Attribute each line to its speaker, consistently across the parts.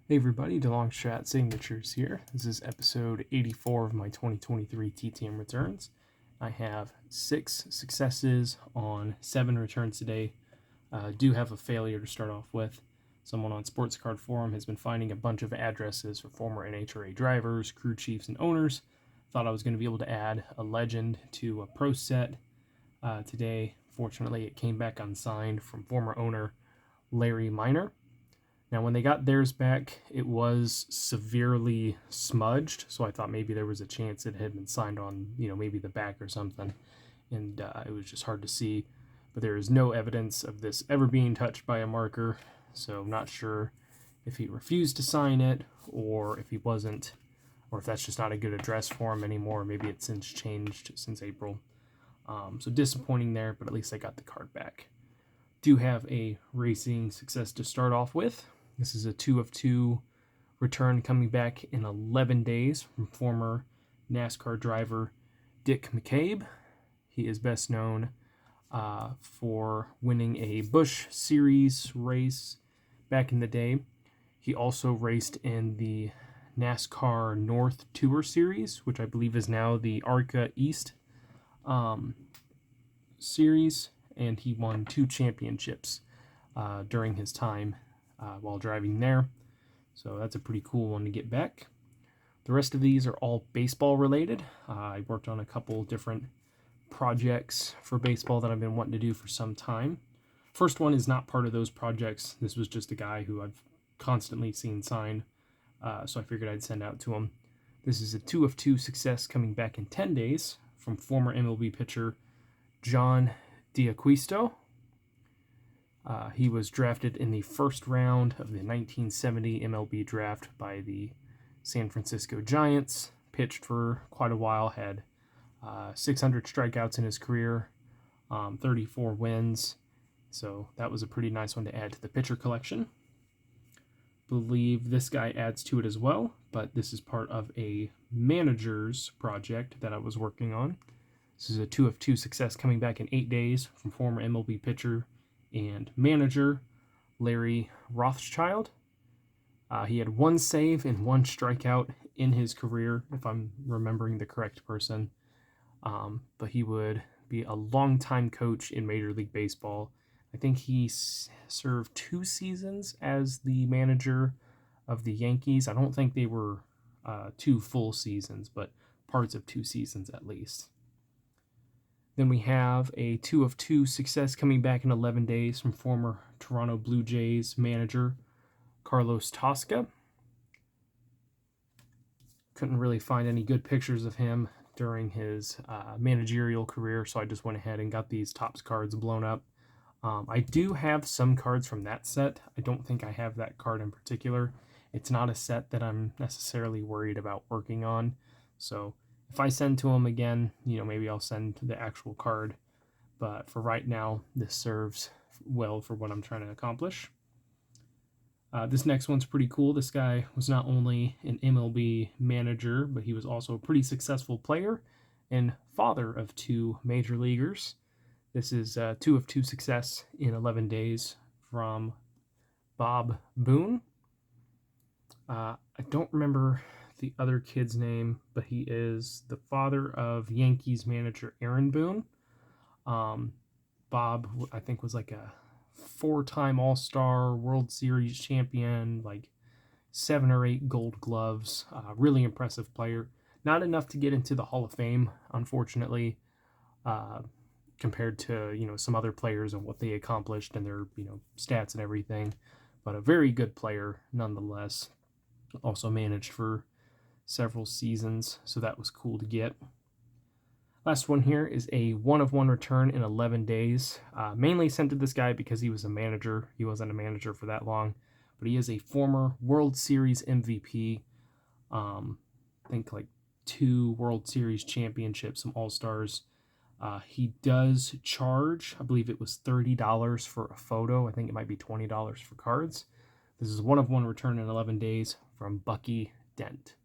Speaker 1: Hey everybody, DeLongshot Signatures here. This is episode 84 of my 2023 TTM returns. I have 6 successes on 7 returns today. Do have a failure to start off with. Someone on Sports Card Forum has been finding a bunch of addresses for former NHRA drivers, crew chiefs, and owners. Thought I was going to be able to add a legend to a pro set today. Fortunately, it came back unsigned from former owner Larry Miner. Now, when they got theirs back, it was severely smudged, so I thought maybe there was a chance it had been signed on, maybe the back or something, and it was just hard to see. But there is no evidence of this ever being touched by a marker, so I'm not sure if he refused to sign it, or if he wasn't, or if that's just not a good address for him anymore. Maybe it's since changed since April. So disappointing there, but at least I got the card back. Do have a racing success to start off with. This is a 2 of 2 return coming back in 11 days from former NASCAR driver Dick McCabe. He is best known for winning a Busch Series race back in the day. He also raced in the NASCAR North Tour Series, which I believe is now the ARCA East Series, and he won 2 championships during his time while driving there. So that's a pretty cool one to get back. The rest of these are all baseball related. I worked on a couple different projects for baseball that I've been wanting to do for some time. First one is not part of those projects. This was just a guy who I've constantly seen sign, so I figured I'd send out to him. This is a 2 of 2 success coming back in 10 days from former MLB pitcher John D'Acquisto. He was drafted in the first round of the 1970 MLB draft by the San Francisco Giants. Pitched for quite a while, had 600 strikeouts in his career, 34 wins. So that was a pretty nice one to add to the pitcher collection. Believe this guy adds to it as well, but this is part of a manager's project that I was working on. This is a 2 of 2 success coming back in 8 days from former MLB pitcher and manager Larry Rothschild. He had 1 save and 1 strikeout in his career, if I'm remembering the correct person. But he would be a longtime coach in Major League Baseball. I think he served 2 seasons as the manager of the Yankees. I don't think they were 2 full seasons, but parts of 2 seasons at least. Then we have a 2 of 2 success coming back in 11 days from former Toronto Blue Jays manager Carlos Tosca. Couldn't really find any good pictures of him during his managerial career, so I just went ahead and got these Topps cards blown up. I do have some cards from that set. I don't think I have that card in particular. It's not a set that I'm necessarily worried about working on, so if I send to him again, maybe I'll send the actual card. But for right now, this serves well for what I'm trying to accomplish. This next one's pretty cool. This guy was not only an MLB manager, but he was also a pretty successful player and father of 2 major leaguers. This is 2 of 2 success in 11 days from Bob Boone. I don't remember the other kid's name, but he is the father of Yankees manager Aaron Boone. Bob, I think, was like a 4-time All-Star, World Series champion, like 7 or 8 Gold Gloves. Really impressive player. Not enough to get into the Hall of Fame, unfortunately, compared to some other players and what they accomplished and their stats and everything. But a very good player nonetheless. Also managed for several seasons, so that was cool to get. Last one here is a 1 of 1 return in 11 days. Mainly sent to this guy because he was a manager. He wasn't a manager for that long, but he is a former World Series MVP. I think like 2 World Series championships, some All-Stars. He does charge, I believe it was $30 for a photo. I think it might be $20 for cards. This is 1 of 1 return in 11 days from Bucky Dent.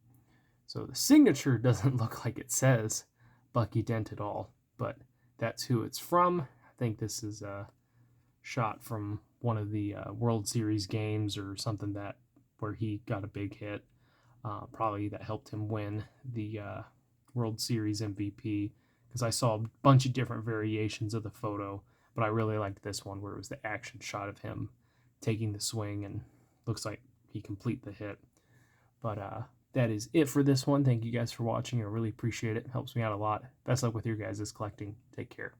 Speaker 1: So the signature doesn't look like it says Bucky Dent at all, but that's who it's from. I think this is a shot from one of the World Series games or something that where he got a big hit. Probably that helped him win the World Series MVP, because I saw a bunch of different variations of the photo, but I really liked this one where it was the action shot of him taking the swing and looks like he complete the hit. But that is it for this one. Thank you guys for watching. I really appreciate it. It helps me out a lot. Best luck with your guys' collecting. Take care.